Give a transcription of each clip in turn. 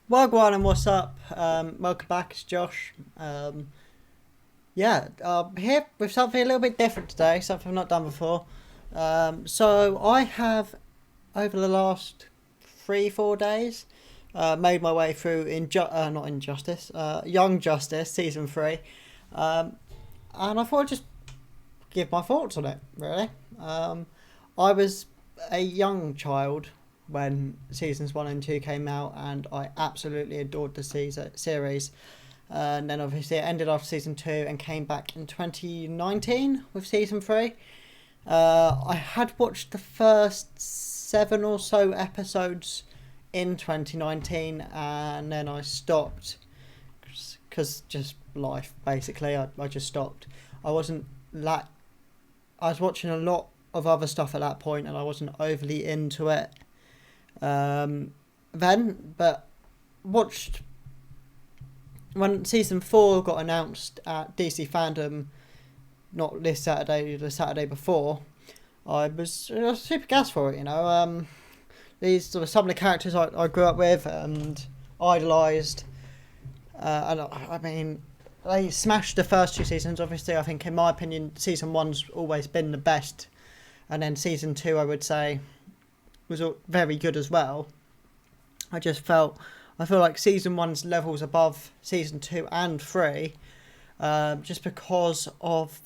Wagwan and what's up? Welcome back, it's Josh. Here with something a little bit different today, something I've not done before. So I have, over the last 3-4 days, made my way through not Injustice, Young Justice season 3, and I thought I'd just give my thoughts on it. Really, I was a young child when seasons 1 and 2 came out, and I absolutely adored the series. And then obviously it ended after season 2 and came back in 2019 with season 3. I had watched the first 7 or so episodes in 2019, and then I stopped because just life, basically. I just stopped. I wasn't like I was watching a lot of other stuff at that point, and I wasn't overly into it then, but watched when season 4 got announced at DC Fandom, not this Saturday, the Saturday before. I was super gassed for it, you know. These were some of the characters I grew up with and idolised, and I mean, they smashed the first 2 seasons. Obviously, I think in my opinion, season 1's always been the best, and then season 2, I would say, was very good as well. I feel like season 1's levels above season 2 and 3, just because of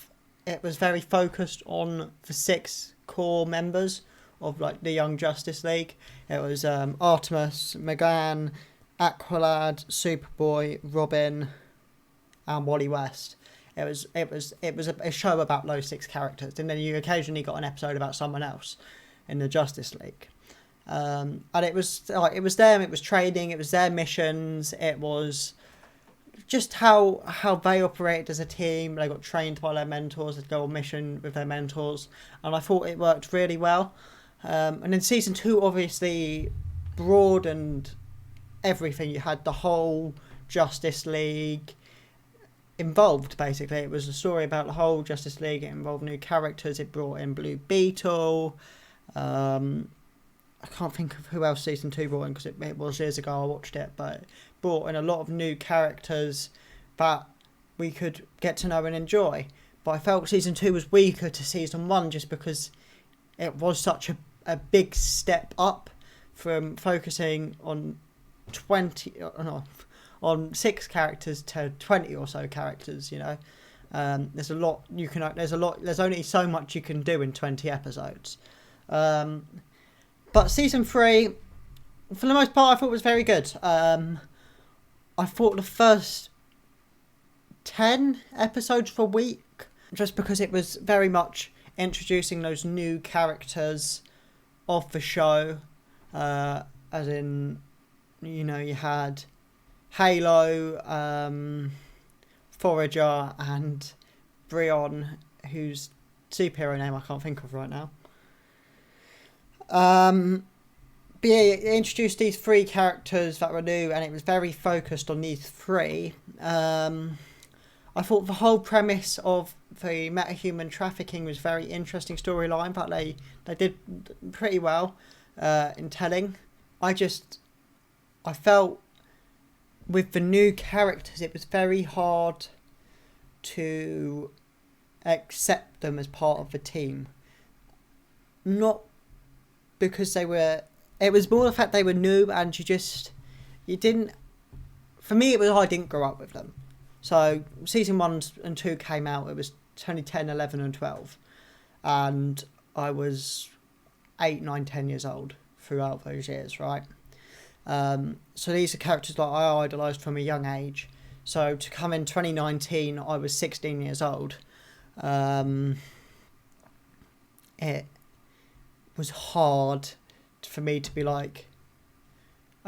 it was very focused on the 6 core members of like the Young Justice League. It was Artemis, Megan, Aqualad, Superboy, Robin, and Wally West. It was a show about those 6 characters, and then you occasionally got an episode about someone else in the Justice League. And it was them. It was training. It was their missions. It was just how they operated as a team. They got trained by their mentors. They'd go on mission with their mentors, and I thought it worked really well. And then season 2 obviously broadened everything. You had the whole Justice League involved. Basically, it was a story about the whole Justice League. It involved new characters. It brought in Blue Beetle. I can't think of who else season 2 brought in, because it was years ago I watched it, but it brought in a lot of new characters that we could get to know and enjoy. But I felt season 2 was weaker to season 1, just because it was such a big step up from focusing on 6 characters to 20 or so characters. You know, there's a lot you can. There's only so much you can do in 20 episodes. But season 3, for the most part, I thought was very good. I thought the first 10 episodes for a week, just because it was very much introducing those new characters of the show. As in, you know, you had Halo, Forager, and Brion, whose superhero name I can't think of right now. But yeah, it introduced these 3 characters that were new, and it was very focused on these 3. I thought the whole premise of the metahuman trafficking was very interesting storyline, but they did pretty well in telling. I felt with the new characters, it was very hard to accept them as part of the team. Not because it was more the fact they were new, and you didn't, for me it was I didn't grow up with them. So season 1 and 2 came out, it was 2010, 11 and 12, and I was 8, 9, 10 years old throughout those years, right? So these are characters that I idolised from a young age. So to come in 2019, I was 16 years old. It was hard for me to be like,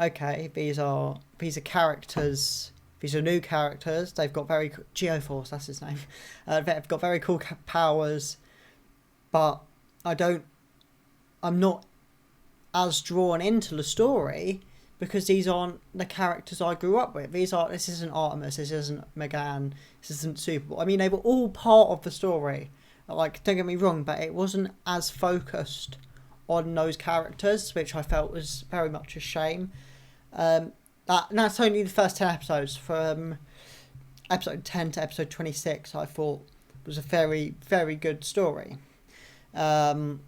okay, these are characters. These are new characters. They've got very Geoforce. That's his name. They've got very cool powers, but I'm not as drawn into the story because these aren't the characters I grew up with. This isn't Artemis. This isn't Megan. This isn't Superboy. I mean, they were all part of the story. Like, don't get me wrong, but it wasn't as focused on those characters, which I felt was very much a shame. That's only the first 10 episodes. From episode 10 to episode 26, I thought was a very, very good story. A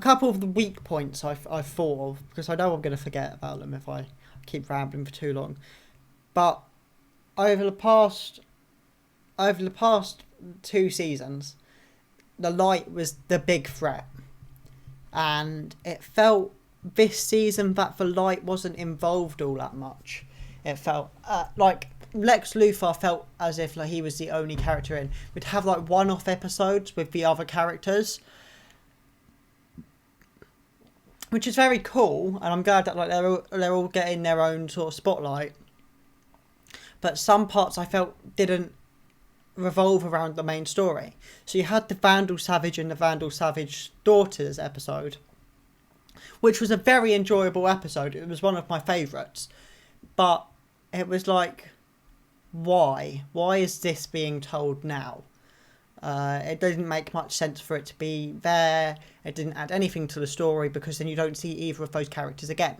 couple of the weak points I thought of, because I know I'm going to forget about them if I keep rambling for too long. But over the past 2 seasons, the light was the big threat. And it felt this season that the light wasn't involved all that much. It felt like Lex Luthor felt as if he was the only character in. We'd have one-off episodes with the other characters, which is very cool, and I'm glad that they're all getting their own sort of spotlight. But some parts I felt didn't revolve around the main story. So you had the Vandal Savage and the Vandal Savage daughters episode, which was a very enjoyable episode. It was one of my favourites. But it was why? Why is this being told now? It didn't make much sense for it to be there. It didn't add anything to the story, because then you don't see either of those characters again.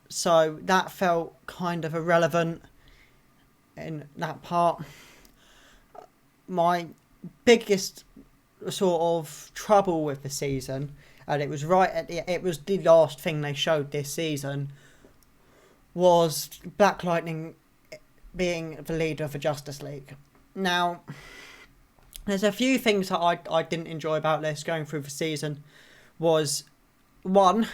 So that felt kind of irrelevant in that part. My biggest sort of trouble with the season, and it was the last thing they showed this season, was Black Lightning being the leader of the Justice League. Now, there's a few things that I didn't enjoy about this going through the season. Was one,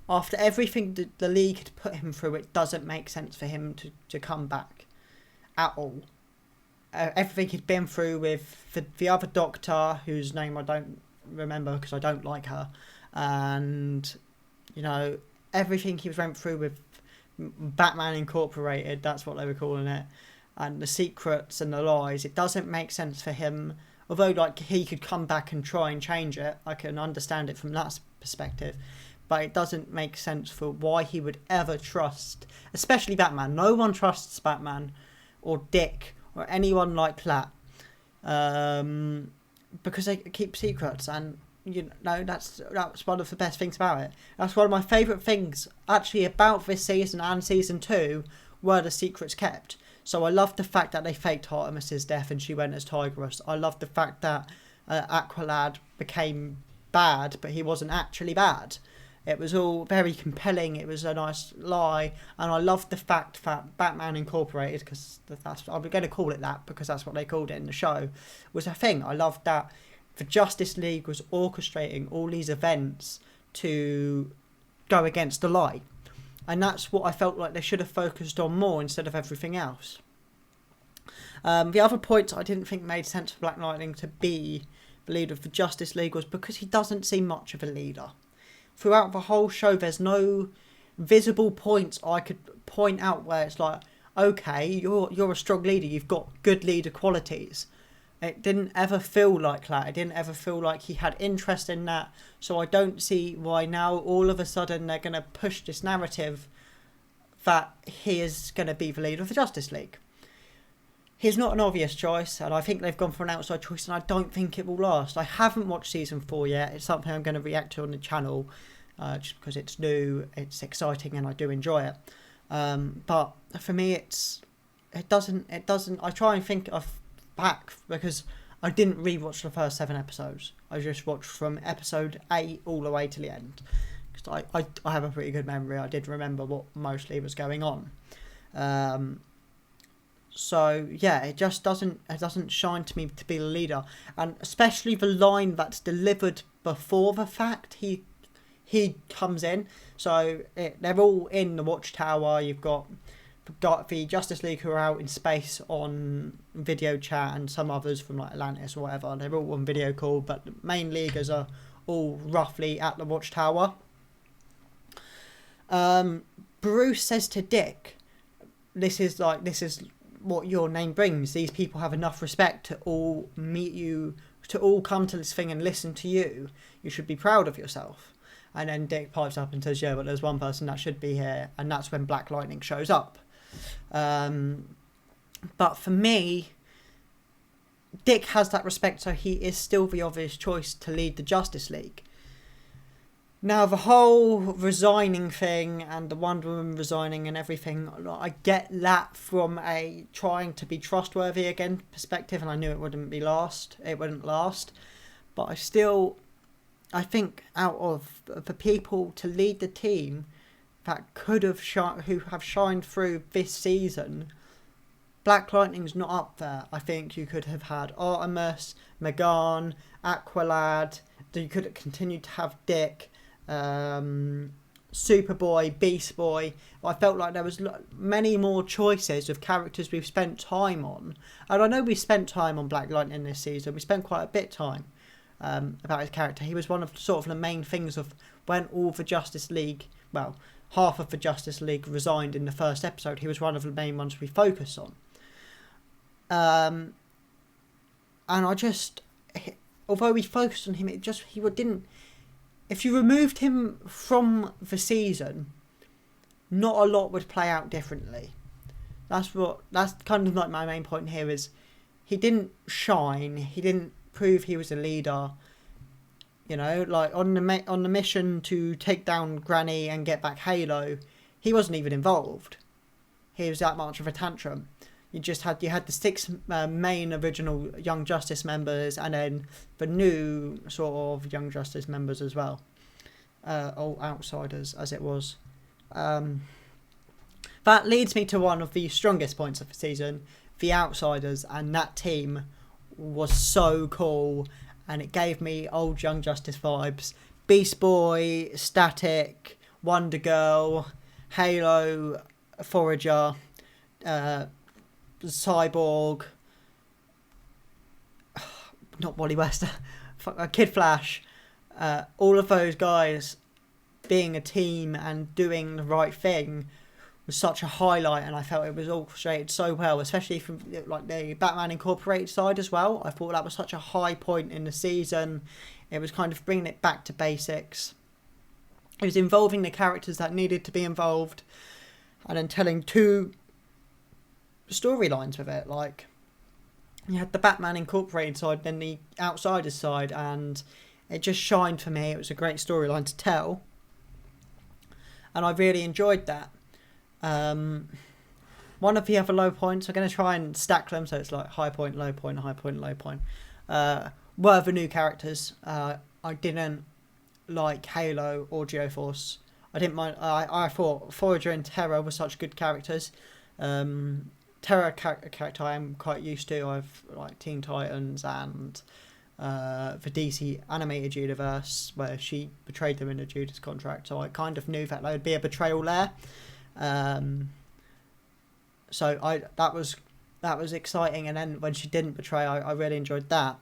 after everything the League had put him through, it doesn't make sense for him to come back at all. Everything he'd been through with the other Doctor, whose name I don't remember because I don't like her, and everything he went through with Batman Incorporated, that's what they were calling it, and the secrets and the lies, it doesn't make sense for him. Although he could come back and try and change it, I can understand it from that perspective, but it doesn't make sense for why he would ever trust, especially Batman. No one trusts Batman or Dick or anyone like that, because they keep secrets, and that's one of the best things about it. That's one of my favourite things actually about this season and season 2, were the secrets kept. So I love the fact that they faked Artemis's death and she went as Tigress. I love the fact that Aqualad became bad, but he wasn't actually bad. It was all very compelling. It was a nice lie, and I love the fact that Batman Incorporated, because I'm going to call it that because that's what they called it in the show, was a thing. I loved that the Justice League was orchestrating all these events to go against the light, and that's what I felt like they should have focused on more instead of everything else. The other point I didn't think made sense for Black Lightning to be the leader of the Justice League was because he doesn't seem much of a leader. Throughout the whole show, there's no visible points I could point out where it's okay, you're a strong leader, you've got good leader qualities. It didn't ever feel like that. It didn't ever feel like he had interest in that. So I don't see why now all of a sudden they're going to push this narrative that he is going to be the leader of the Justice League. He's not an obvious choice, and I think they've gone for an outside choice, and I don't think it will last. I haven't watched season 4 yet. It's something I'm going to react to on the channel, just because it's new, it's exciting, and I do enjoy it. But for me, it doesn't. I try and think of back, because I didn't rewatch the first 7 episodes. I just watched from episode 8 all the way to the end, because I have a pretty good memory. I did remember what mostly was going on. So yeah, it doesn't shine to me to be the leader, and especially the line that's delivered before the fact he comes in. So they're all in the Watchtower. You've got the Justice League who are out in space on video chat, and some others from Atlantis or whatever. They're all on video call, but the main leaguers are all roughly at the Watchtower. Bruce says to Dick, "This is what your name brings. These people have enough respect to all meet you, to all come to this thing and listen to you. You should be proud of yourself." And then Dick pipes up and says, "Yeah, but there's one person that should be here," and that's when Black Lightning shows up. But for me, Dick has that respect, so he is still the obvious choice to lead the Justice League. Now, the whole resigning thing and the Wonder Woman resigning and everything, I get that from a trying to be trustworthy again perspective, and I knew it wouldn't last. But I think out of the people to lead the team that could have who have shined through this season, Black Lightning's not up there. I think you could have had Artemis, Megan, Aqualad. You could have continued to have Dick, Superboy, Beast Boy. I felt like there was many more choices of characters we've spent time on, and I know we spent time on Black Lightning this season. We spent quite a bit of time about his character. He was one of sort of the main things of when all the Justice League, well, half of the Justice League resigned in the first episode. He was one of the main ones we focused on. And I just, although we focused on him, he didn't. If you removed him from the season, not a lot would play out differently. That's kind of like my main point here is he didn't shine. He didn't prove he was a leader. You know, like on the mission to take down Granny and get back Halo, he wasn't even involved. He was that much of a tantrum. You had the 6 main original Young Justice members, and then the new sort of Young Justice members as well, or outsiders as it was. That leads me to one of the strongest points of the season, the outsiders, and that team was so cool, and it gave me old Young Justice vibes. Beast Boy, Static, Wonder Girl, Halo, Forager, Cyborg, not Wally West, Kid Flash, all of those guys being a team and doing the right thing was such a highlight, and I felt it was orchestrated so well, especially from like the Batman Incorporated side as well. I thought that was such a high point in the season. It was kind of bringing it back to basics. It was involving the characters that needed to be involved, and then telling 2 storylines with it. Like, you had the Batman Incorporated side, then the Outsiders side, and it just shined for me. It was a great storyline to tell, and I really enjoyed that. One of the other low points, I'm going to try and stack them so it's like high point, low point, high point, low point, were the new characters. I didn't like Halo or Geoforce. I didn't mind. I thought Forager and Terra were such good characters. Terra character I am quite used to. I've like Teen Titans and the DC animated universe where she betrayed them in a Judas contract, so I kind of knew that there would be a betrayal there. So that was exciting, and then when she didn't betray, I really enjoyed that.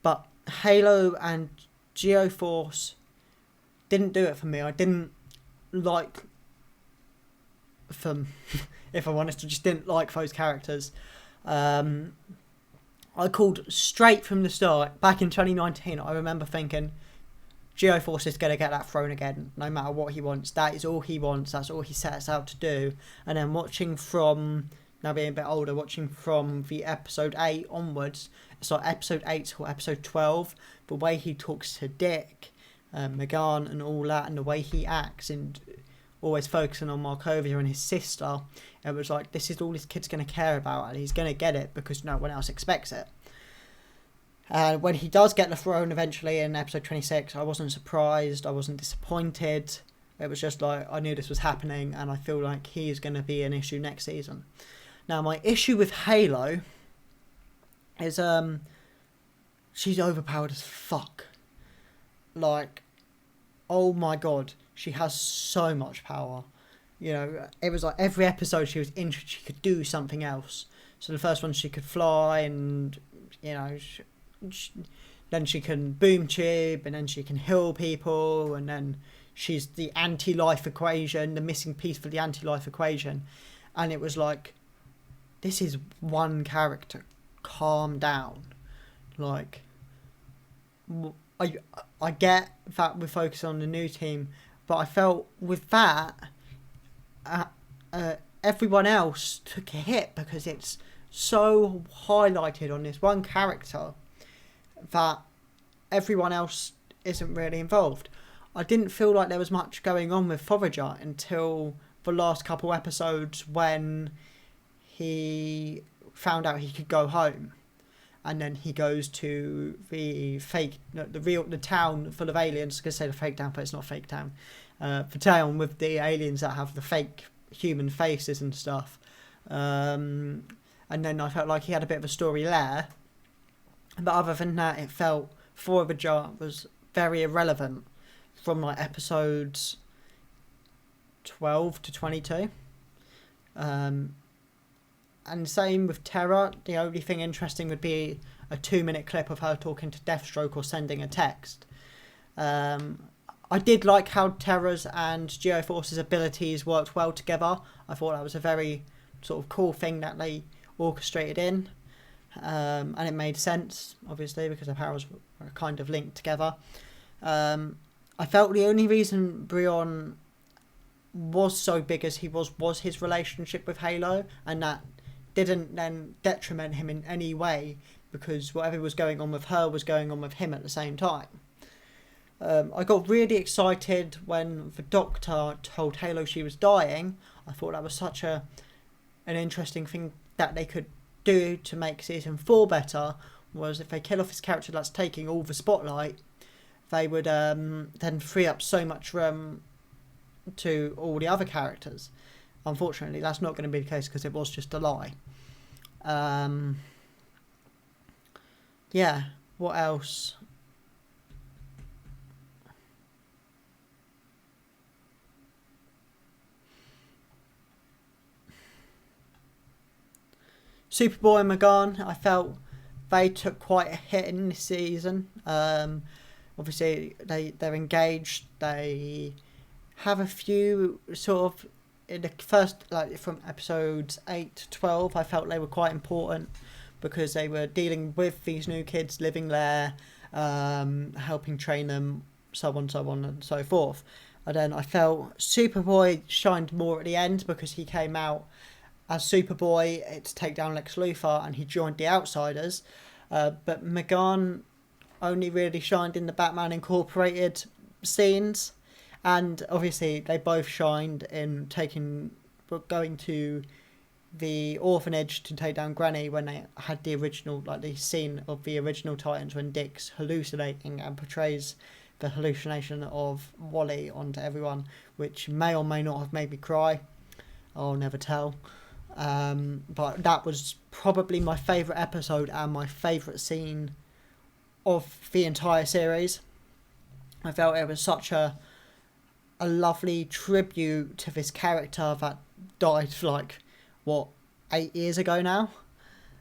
But Halo and Geoforce didn't do it for me. I didn't like them. If I'm honest, I just didn't like those characters. I called straight from the start, back in 2019, I remember thinking, Geoforce is going to get that throne again, no matter what he wants. That is all he wants, that's all he sets out to do. And then watching from, now being a bit older, watching from the episode 8 onwards, so episode 8 to episode 12, the way he talks to Dick, Megan and all that, and the way he acts, and always focusing on Markovia and his sister, it was like, this is all this kid's going to care about, and he's going to get it because no one else expects it. And when he does get the throne eventually in episode 26, I wasn't surprised, I wasn't disappointed. It was just like, I knew this was happening, and I feel like he is going to be an issue next season. Now, my issue with Halo is she's overpowered as fuck. Like, oh my god, she has so much power. You know, it was like every episode she was in, she could do something else. So the first one, she could fly, and, you know, then she can boom tube, and then she can heal people, and then she's the anti-life equation, the missing piece for the anti-life equation. And it was like, this is one character, calm down. Like, I get that we're focused on the new team, but I felt with that, everyone else took a hit because it's so highlighted on this one character that everyone else isn't really involved. I didn't feel like there was much going on with Forager until the last couple episodes when he found out he could go home. And then he goes to the town full of aliens. I was going to say the fake town, but it's not a fake town. The town with the aliens that have the fake human faces and stuff. And then I felt like he had a bit of a story there. But other than that, it felt Forager was very irrelevant from like episodes 12 to 22. And same with Terra. The only thing interesting would be a 2-minute clip of her talking to Deathstroke or sending a text. I did like how Terra's and Geoforce's abilities worked well together. I thought that was a very sort of cool thing that they orchestrated in. And it made sense, obviously, because their powers were kind of linked together. I felt the only reason Brion was so big as he was his relationship with Halo, and that didn't then detriment him in any way, because whatever was going on with her was going on with him at the same time. I got really excited when the Doctor told Halo she was dying. I thought that was such an interesting thing that they could do to make season 4 better, was if they kill off his character that's taking all the spotlight, they would then free up so much room to all the other characters. Unfortunately, that's not going to be the case because it was just a lie. Yeah, what else? Superboy and Magan, I felt they took quite a hit in this season. Obviously, they're engaged. They have a few sort of, in the first, like from episodes 8 to 12, I felt they were quite important because they were dealing with these new kids living there, helping train them, so on and so forth. And then I felt Superboy shined more at the end because he came out as Superboy to take down Lex Luthor, and he joined the Outsiders. But Magan only really shined in the Batman Incorporated scenes, and obviously they both shined in going to the orphanage to take down Granny when they had the original, like the scene of the original Titans when Dick's hallucinating and portrays the hallucination of Wally onto everyone, which may or may not have made me cry. I'll never tell. But that was probably my favourite episode and my favourite scene of the entire series. I felt it was such a lovely tribute to this character that died like, 8 years ago now.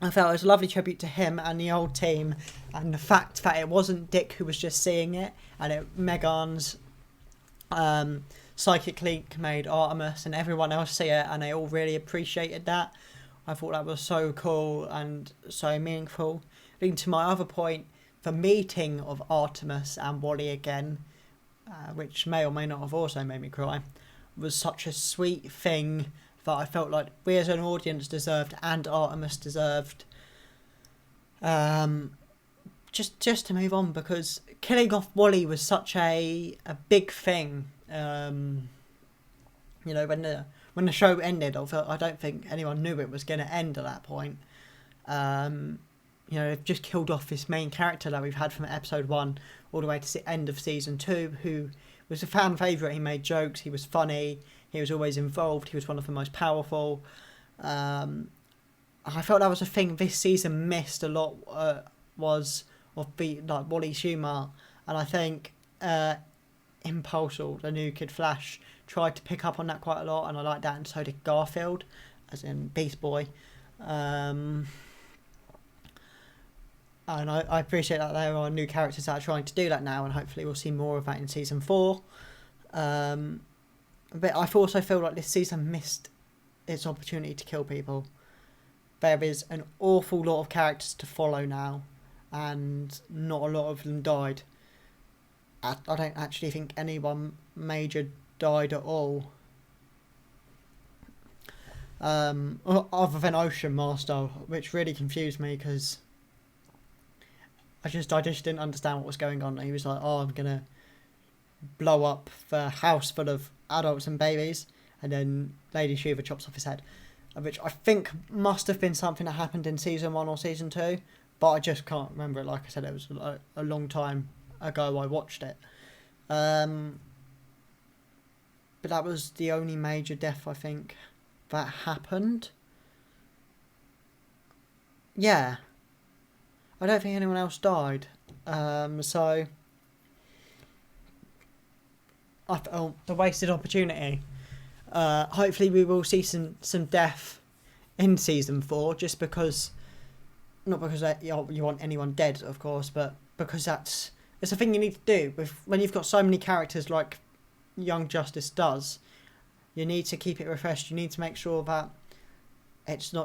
I felt it was a lovely tribute to him and the old team, and the fact that it wasn't Dick who was just seeing it, and Megan's psychic link made Artemis and everyone else see it, and they all really appreciated that. I thought that was so cool and so meaningful. Leading to my other point, the meeting of Artemis and Wally again, which may or may not have also made me cry, was such a sweet thing that I felt like we as an audience deserved and Artemis deserved. Just to move on, because killing off Wally was such a big thing. When the show ended, I don't think anyone knew it was going to end at that point. They've just killed off this main character that we've had from episode 1 all the way to the end of season 2, who was a fan favourite. He made jokes, he was funny, he was always involved, he was one of the most powerful. I felt that was a thing this season missed a lot, was of Wally's humour, and I think Impulsor, the new Kid Flash, tried to pick up on that quite a lot, and I like that, and so did Garfield, as in Beast Boy. And I appreciate that there are new characters that are trying to do that now, and hopefully we'll see more of that in season 4. But I also feel like this season missed its opportunity to kill people. There is an awful lot of characters to follow now, and not a lot of them died. I don't actually think anyone major died at all. Other than Ocean Master, which really confused me because I just didn't understand what was going on. He was like, "Oh, I'm gonna blow up the house full of adults and babies, and then Lady Shiva chops off his head, which I think must have been something that happened in season 1 or season 2, but I just can't remember it. Like I said, it was a long time ago I watched it. But that was the only major death I think that happened. Yeah. I don't think anyone else died. So I felt the wasted opportunity. Hopefully we will see some death in season 4, just because, not because you want anyone dead, of course, but because it's a thing you need to do when you've got so many characters like Young Justice does. You need to keep it refreshed. You need to make sure that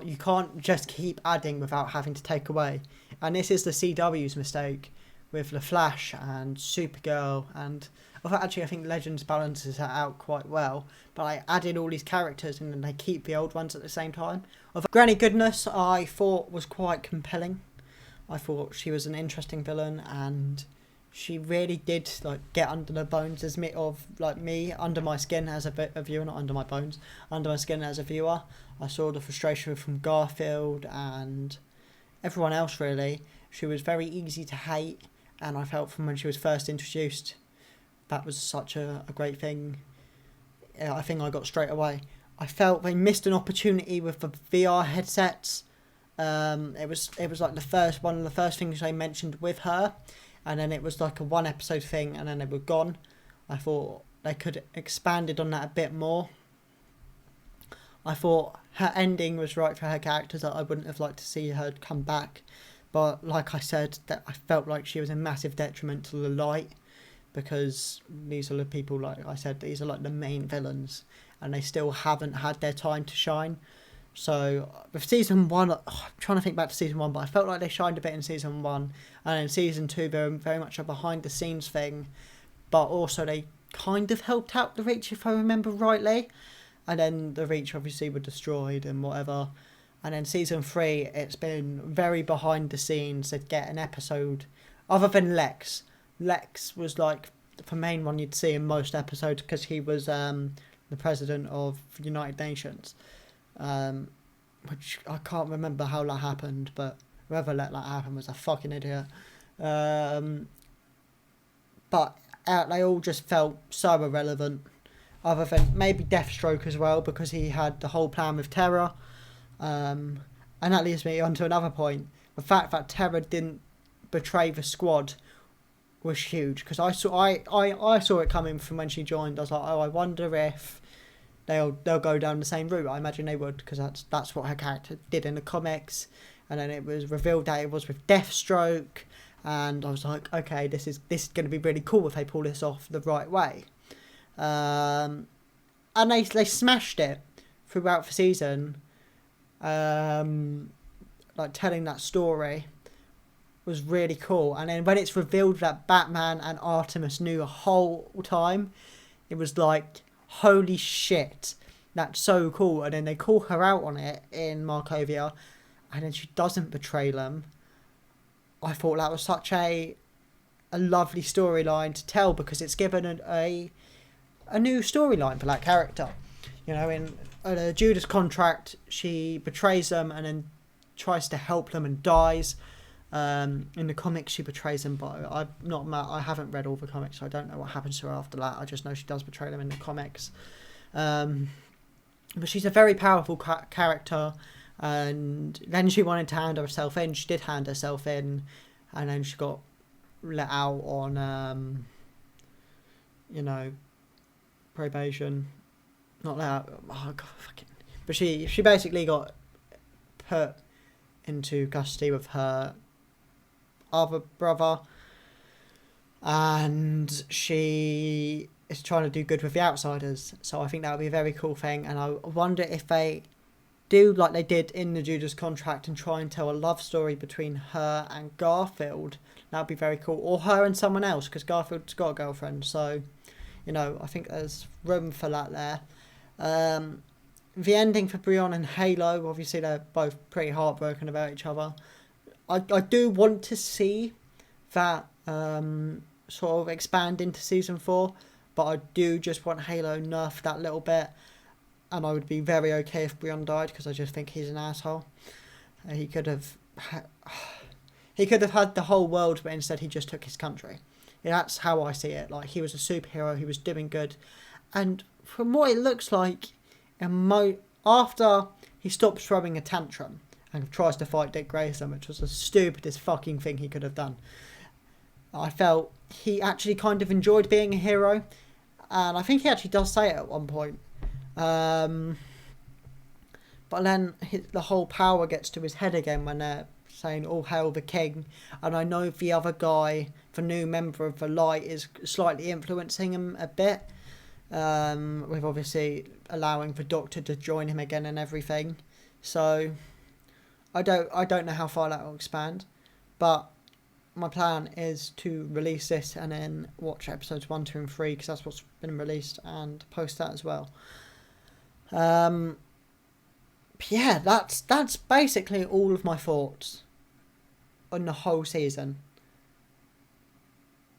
you can't just keep adding without having to take away. And this is the CW's mistake with The Flash and Supergirl, and actually I think Legends balances that out quite well, but I added all these characters and then they keep the old ones at the same time. Granny Goodness I thought was quite compelling. I thought she was an interesting villain, and she really did get under the bones of me, under my skin as a viewer, not under my bones, under my skin as a viewer. I saw the frustration from Garfield and everyone else really. She was very easy to hate, and I felt from when she was first introduced that was such a great thing. I think I got straight away. I felt they missed an opportunity with the VR headsets. It was like one of the first things they mentioned with her, and then it was like a 1 episode thing, and then they were gone. I thought they could have expanded on that a bit more. I thought her ending was right for her character, that I wouldn't have liked to see her come back. But like I said, that I felt like she was a massive detriment to the light, because these are the people, like I said, these are like the main villains, and they still haven't had their time to shine. So with season 1, I'm trying to think back to season 1, but I felt like they shined a bit in season 1, and in season 2 they're very much a behind the scenes thing, but also they kind of helped out the Reach, if I remember rightly. And then the Reach obviously were destroyed and whatever. And then season 3, it's been very behind the scenes. They'd get an episode, other than Lex. Lex was like the main one you'd see in most episodes, because he was the president of the United Nations. Which I can't remember how that happened, but whoever let that happen was a fucking idiot. But they all just felt so irrelevant. Other than maybe Deathstroke as well, because he had the whole plan with Terra. And that leads me on to another point. The fact that Terra didn't betray the squad was huge, because I saw it coming from when she joined. I was like, oh, I wonder if they'll go down the same route. I imagine they would, because that's what her character did in the comics. And then it was revealed that it was with Deathstroke, and I was like, okay, this is going to be really cool if they pull this off the right way. And they smashed it throughout the season. Like telling that story was really cool. And then when it's revealed that Batman and Artemis knew the whole time, it was like, holy shit, that's so cool. And then they call her out on it in Markovia, and then she doesn't betray them. I thought that was such a lovely storyline to tell, because it's given a new storyline for that character. You know, in Judas Contract, she betrays them and then tries to help them and dies. In the comics, she betrays them, but I haven't read all the comics, so I don't know what happens to her after that. I just know she does betray them in the comics. But she's a very powerful character, and then she wanted to hand herself in. She did hand herself in, and then she got let out on, probation. Not let out. Oh god, fucking. But she basically got put into custody with her other brother, and she is trying to do good with the outsiders. So I think that would be a very cool thing, and I wonder if they do like they did in the Judas Contract and try and tell a love story between her and Garfield. That would be very cool, or her and someone else, because Garfield's got a girlfriend. So, I think there's room for that there. The ending for Brion and Halo, obviously they're both pretty heartbroken about each other. I do want to see that sort of expand into season 4, but I do just want Halo nerfed that little bit, and I would be very okay if Brion died, because I just think he's an asshole. He could have had the whole world, but instead he just took his country. That's how I see it. Like, he was a superhero, he was doing good, and from what it looks like, after he stops throwing a tantrum and tries to fight Dick Grayson, which was the stupidest fucking thing he could have done, I felt he actually kind of enjoyed being a hero, and I think he actually does say it at one point. But then the whole power gets to his head again when they're saying, "All hail the king." And I know the other guy, the new member of the Light, is slightly influencing him a bit, with obviously allowing the Doctor to join him again and everything. So I don't know how far that will expand, but my plan is to release this and then watch episodes 1, 2 and 3, because that's what's been released, and post that as well. Yeah, that's basically all of my thoughts on the whole season.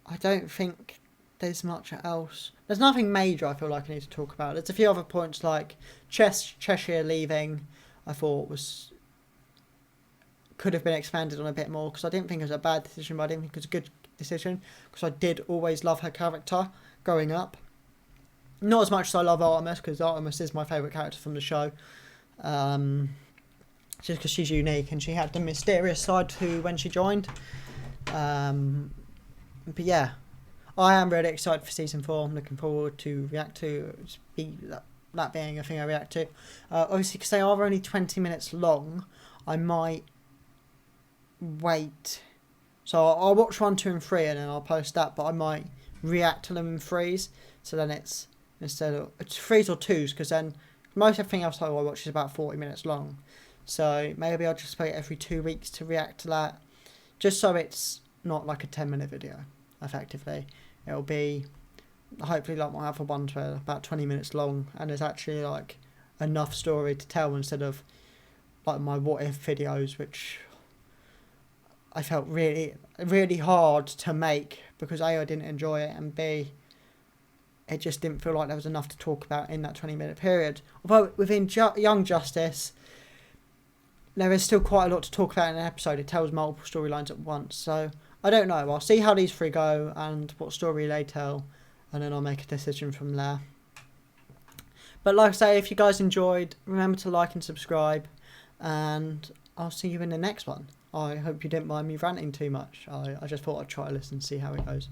I don't think there's much else. There's nothing major I feel like I need to talk about. There's a few other points, like Cheshire leaving, I thought could have been expanded on a bit more, because I didn't think it was a bad decision, but I didn't think it was a good decision, because I did always love her character growing up. Not as much as I love Artemis, because Artemis is my favourite character from the show. Just because she's unique and she had the mysterious side to when she joined. But yeah, I am really excited for season 4. I'm looking forward to react to that being a thing I react to. Obviously, because they are only 20 minutes long, I might wait. So I'll watch 1, 2 and 3 and then I'll post that, but I might react to them in 3s. So then it's instead of 3s or 2s, because then most everything else I watch is about 40 minutes long. So maybe I'll just wait every 2 weeks to react to that, just so it's not like a 10-minute video, effectively. It'll be, hopefully, like my other ones were about 20 minutes long, and there's actually like enough story to tell, instead of like my what if videos, which I felt really, really hard to make, because A, I didn't enjoy it, and B, it just didn't feel like there was enough to talk about in that 20-minute period. Although within Young Justice, there is still quite a lot to talk about in an episode. It tells multiple storylines at once. So I don't know. I'll see how these 3 go and what story they tell, and then I'll make a decision from there. But like I say, if you guys enjoyed, remember to like and subscribe, and I'll see you in the next one. I hope you didn't mind me ranting too much. I just thought I'd try to listen and see how it goes.